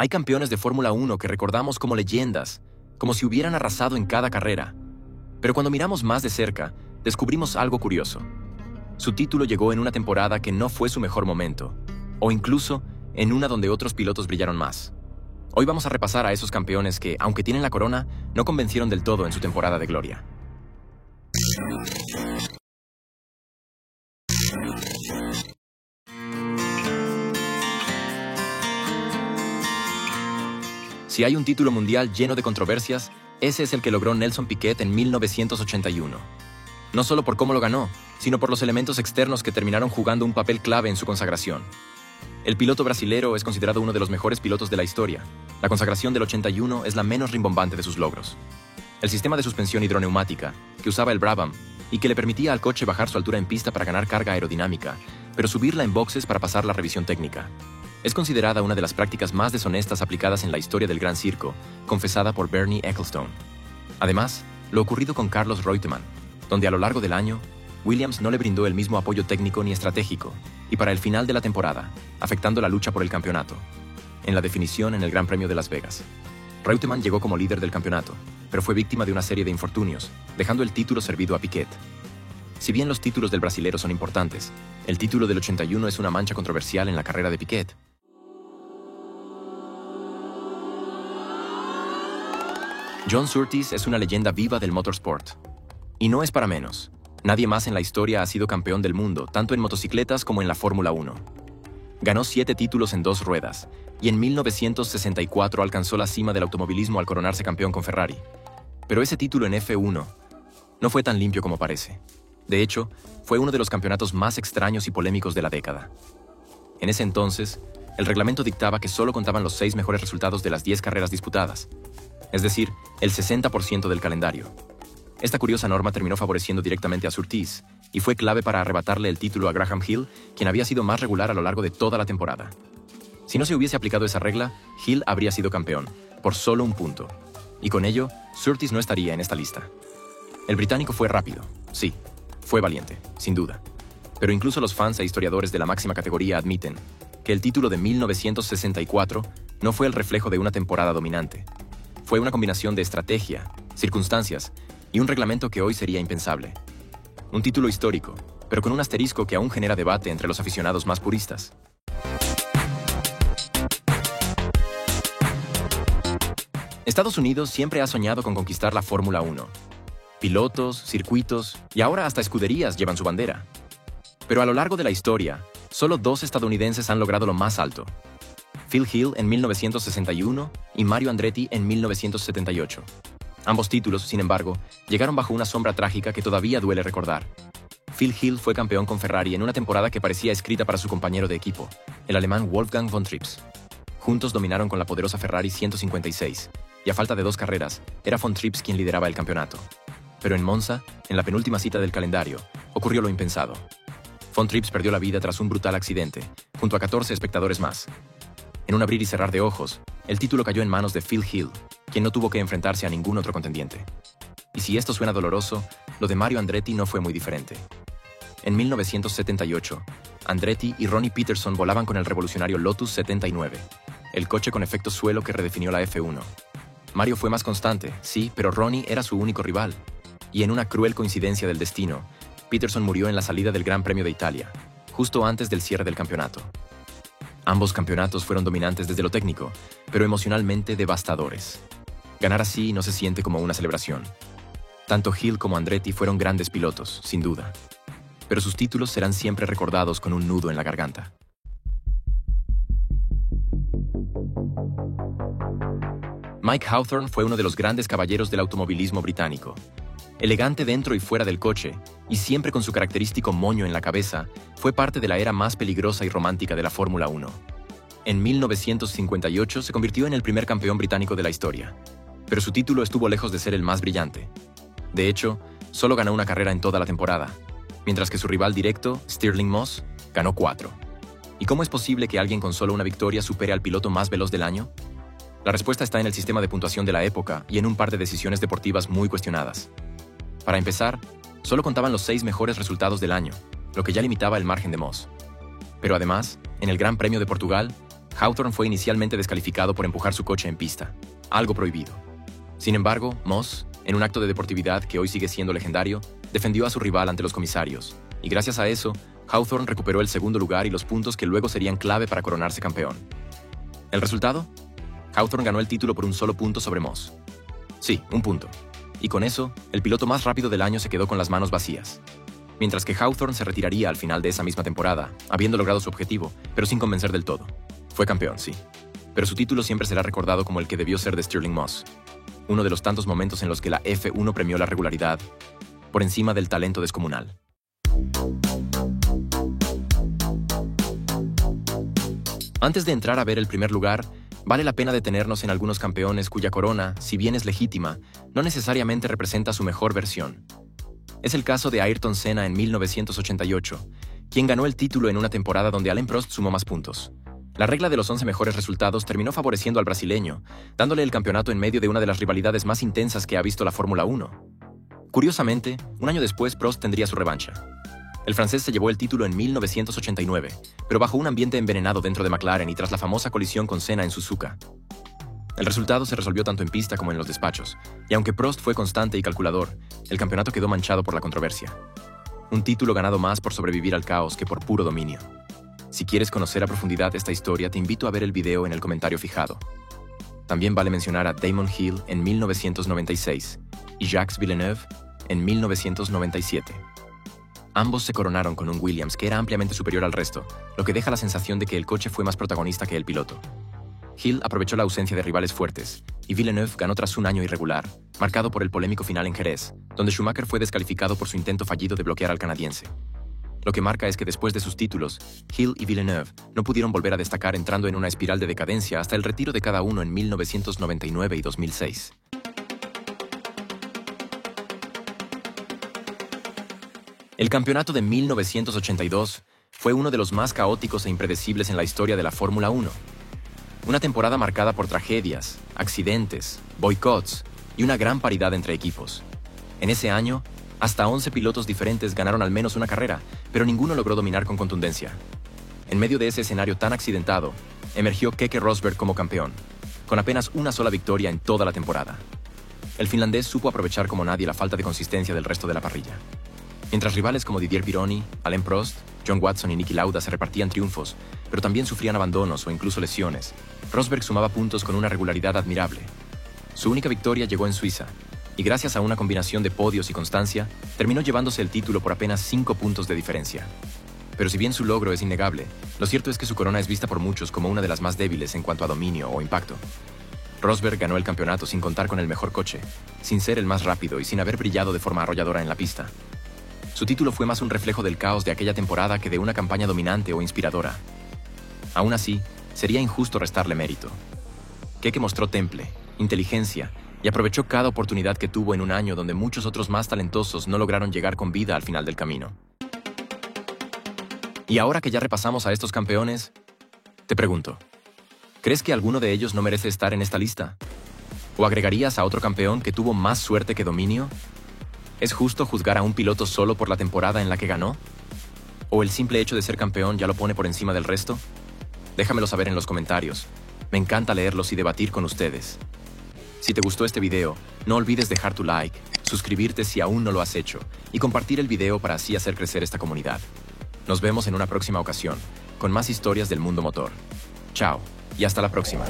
Hay campeones de Fórmula 1 que recordamos como leyendas, como si hubieran arrasado en cada carrera. Pero cuando miramos más de cerca, descubrimos algo curioso. Su título llegó en una temporada que no fue su mejor momento, o incluso en una donde otros pilotos brillaron más. Hoy vamos a repasar a esos campeones que, aunque tienen la corona, no convencieron del todo en su temporada de gloria. Si hay un título mundial lleno de controversias, ese es el que logró Nelson Piquet en 1981. No solo por cómo lo ganó, sino por los elementos externos que terminaron jugando un papel clave en su consagración. El piloto brasilero es considerado uno de los mejores pilotos de la historia. La consagración del 81 es la menos rimbombante de sus logros. El sistema de suspensión hidroneumática, que usaba el Brabham, y que le permitía al coche bajar su altura en pista para ganar carga aerodinámica, pero subirla en boxes para pasar la revisión técnica. Es considerada una de las prácticas más deshonestas aplicadas en la historia del Gran Circo, confesada por Bernie Ecclestone. Además, lo ocurrido con Carlos Reutemann, donde a lo largo del año, Williams no le brindó el mismo apoyo técnico ni estratégico, y para el final de la temporada, afectando la lucha por el campeonato. En la definición en el Gran Premio de Las Vegas, Reutemann llegó como líder del campeonato, pero fue víctima de una serie de infortunios, dejando el título servido a Piquet. Si bien los títulos del brasilero son importantes, el título del 81 es una mancha controversial en la carrera de Piquet. John Surtees es una leyenda viva del motorsport. Y no es para menos. Nadie más en la historia ha sido campeón del mundo, tanto en motocicletas como en la Fórmula 1. Ganó 7 títulos en 2 ruedas, y en 1964 alcanzó la cima del automovilismo al coronarse campeón con Ferrari. Pero ese título en F1 no fue tan limpio como parece. De hecho, fue uno de los campeonatos más extraños y polémicos de la década. En ese entonces, el reglamento dictaba que solo contaban los 6 mejores resultados de las 10 carreras disputadas, es decir, el 60% del calendario. Esta curiosa norma terminó favoreciendo directamente a Surtees y fue clave para arrebatarle el título a Graham Hill, quien había sido más regular a lo largo de toda la temporada. Si no se hubiese aplicado esa regla, Hill habría sido campeón, por solo un punto. Y con ello, Surtees no estaría en esta lista. El británico fue rápido, sí, fue valiente, sin duda. Pero incluso los fans e historiadores de la máxima categoría admiten que el título de 1964 no fue el reflejo de una temporada dominante. Fue una combinación de estrategia, circunstancias y un reglamento que hoy sería impensable. Un título histórico, pero con un asterisco que aún genera debate entre los aficionados más puristas. Estados Unidos siempre ha soñado con conquistar la Fórmula 1. Pilotos, circuitos y ahora hasta escuderías llevan su bandera. Pero a lo largo de la historia, solo 2 estadounidenses han logrado lo más alto. Phil Hill en 1961 y Mario Andretti en 1978. Ambos títulos, sin embargo, llegaron bajo una sombra trágica que todavía duele recordar. Phil Hill fue campeón con Ferrari en una temporada que parecía escrita para su compañero de equipo, el alemán Wolfgang von Trips. Juntos dominaron con la poderosa Ferrari 156, y a falta de 2 carreras, era von Trips quien lideraba el campeonato. Pero en Monza, en la penúltima cita del calendario, ocurrió lo impensado. Von Trips perdió la vida tras un brutal accidente, junto a 14 espectadores más. En un abrir y cerrar de ojos, el título cayó en manos de Phil Hill, quien no tuvo que enfrentarse a ningún otro contendiente. Y si esto suena doloroso, lo de Mario Andretti no fue muy diferente. En 1978, Andretti y Ronnie Peterson volaban con el revolucionario Lotus 79, el coche con efecto suelo que redefinió la F1. Mario fue más constante, sí, pero Ronnie era su único rival. Y en una cruel coincidencia del destino, Peterson murió en la salida del Gran Premio de Italia, justo antes del cierre del campeonato. Ambos campeonatos fueron dominantes desde lo técnico, pero emocionalmente devastadores. Ganar así no se siente como una celebración. Tanto Hill como Andretti fueron grandes pilotos, sin duda. Pero sus títulos serán siempre recordados con un nudo en la garganta. Mike Hawthorne fue uno de los grandes caballeros del automovilismo británico. Elegante dentro y fuera del coche, y siempre con su característico moño en la cabeza, fue parte de la era más peligrosa y romántica de la Fórmula 1. En 1958 se convirtió en el primer campeón británico de la historia, pero su título estuvo lejos de ser el más brillante. De hecho, solo ganó una carrera en toda la temporada, mientras que su rival directo, Stirling Moss, ganó 4. ¿Y cómo es posible que alguien con solo una victoria supere al piloto más veloz del año? La respuesta está en el sistema de puntuación de la época y en un par de decisiones deportivas muy cuestionadas. Para empezar, solo contaban los 6 mejores resultados del año, lo que ya limitaba el margen de Moss. Pero además, en el Gran Premio de Portugal, Hawthorne fue inicialmente descalificado por empujar su coche en pista, algo prohibido. Sin embargo, Moss, en un acto de deportividad que hoy sigue siendo legendario, defendió a su rival ante los comisarios, y gracias a eso, Hawthorne recuperó el segundo lugar y los puntos que luego serían clave para coronarse campeón. ¿El resultado? Hawthorne ganó el título por un solo punto sobre Moss. Sí, un punto. Y con eso, el piloto más rápido del año se quedó con las manos vacías. Mientras que Hawthorne se retiraría al final de esa misma temporada, habiendo logrado su objetivo, pero sin convencer del todo. Fue campeón, sí. Pero su título siempre será recordado como el que debió ser de Stirling Moss. Uno de los tantos momentos en los que la F1 premió la regularidad por encima del talento descomunal. Antes de entrar a ver el primer lugar, vale la pena detenernos en algunos campeones cuya corona, si bien es legítima, no necesariamente representa su mejor versión. Es el caso de Ayrton Senna en 1988, quien ganó el título en una temporada donde Alain Prost sumó más puntos. La regla de los 11 mejores resultados terminó favoreciendo al brasileño, dándole el campeonato en medio de una de las rivalidades más intensas que ha visto la Fórmula 1. Curiosamente, un año después Prost tendría su revancha. El francés se llevó el título en 1989, pero bajo un ambiente envenenado dentro de McLaren y tras la famosa colisión con Senna en Suzuka. El resultado se resolvió tanto en pista como en los despachos, y aunque Prost fue constante y calculador, el campeonato quedó manchado por la controversia. Un título ganado más por sobrevivir al caos que por puro dominio. Si quieres conocer a profundidad esta historia, te invito a ver el video en el comentario fijado. También vale mencionar a Damon Hill en 1996 y Jacques Villeneuve en 1997. Ambos se coronaron con un Williams que era ampliamente superior al resto, lo que deja la sensación de que el coche fue más protagonista que el piloto. Hill aprovechó la ausencia de rivales fuertes, y Villeneuve ganó tras un año irregular, marcado por el polémico final en Jerez, donde Schumacher fue descalificado por su intento fallido de bloquear al canadiense. Lo que marca es que después de sus títulos, Hill y Villeneuve no pudieron volver a destacar entrando en una espiral de decadencia hasta el retiro de cada uno en 1999 y 2006. El campeonato de 1982 fue uno de los más caóticos e impredecibles en la historia de la Fórmula 1. Una temporada marcada por tragedias, accidentes, boicots y una gran paridad entre equipos. En ese año, hasta 11 pilotos diferentes ganaron al menos una carrera, pero ninguno logró dominar con contundencia. En medio de ese escenario tan accidentado, emergió Keke Rosberg como campeón, con apenas una sola victoria en toda la temporada. El finlandés supo aprovechar como nadie la falta de consistencia del resto de la parrilla. Mientras rivales como Didier Pironi, Alain Prost, John Watson y Niki Lauda se repartían triunfos, pero también sufrían abandonos o incluso lesiones, Rosberg sumaba puntos con una regularidad admirable. Su única victoria llegó en Suiza, y gracias a una combinación de podios y constancia, terminó llevándose el título por apenas 5 puntos de diferencia. Pero si bien su logro es innegable, lo cierto es que su corona es vista por muchos como una de las más débiles en cuanto a dominio o impacto. Rosberg ganó el campeonato sin contar con el mejor coche, sin ser el más rápido y sin haber brillado de forma arrolladora en la pista. Su título fue más un reflejo del caos de aquella temporada que de una campaña dominante o inspiradora. Aún así, sería injusto restarle mérito. Keke mostró temple, inteligencia y aprovechó cada oportunidad que tuvo en un año donde muchos otros más talentosos no lograron llegar con vida al final del camino. Y ahora que ya repasamos a estos campeones, te pregunto, ¿crees que alguno de ellos no merece estar en esta lista? ¿O agregarías a otro campeón que tuvo más suerte que dominio? ¿Es justo juzgar a un piloto solo por la temporada en la que ganó? ¿O el simple hecho de ser campeón ya lo pone por encima del resto? Déjamelo saber en los comentarios. Me encanta leerlos y debatir con ustedes. Si te gustó este video, no olvides dejar tu like, suscribirte si aún no lo has hecho y compartir el video para así hacer crecer esta comunidad. Nos vemos en una próxima ocasión, con más historias del mundo motor. Chao, y hasta la próxima.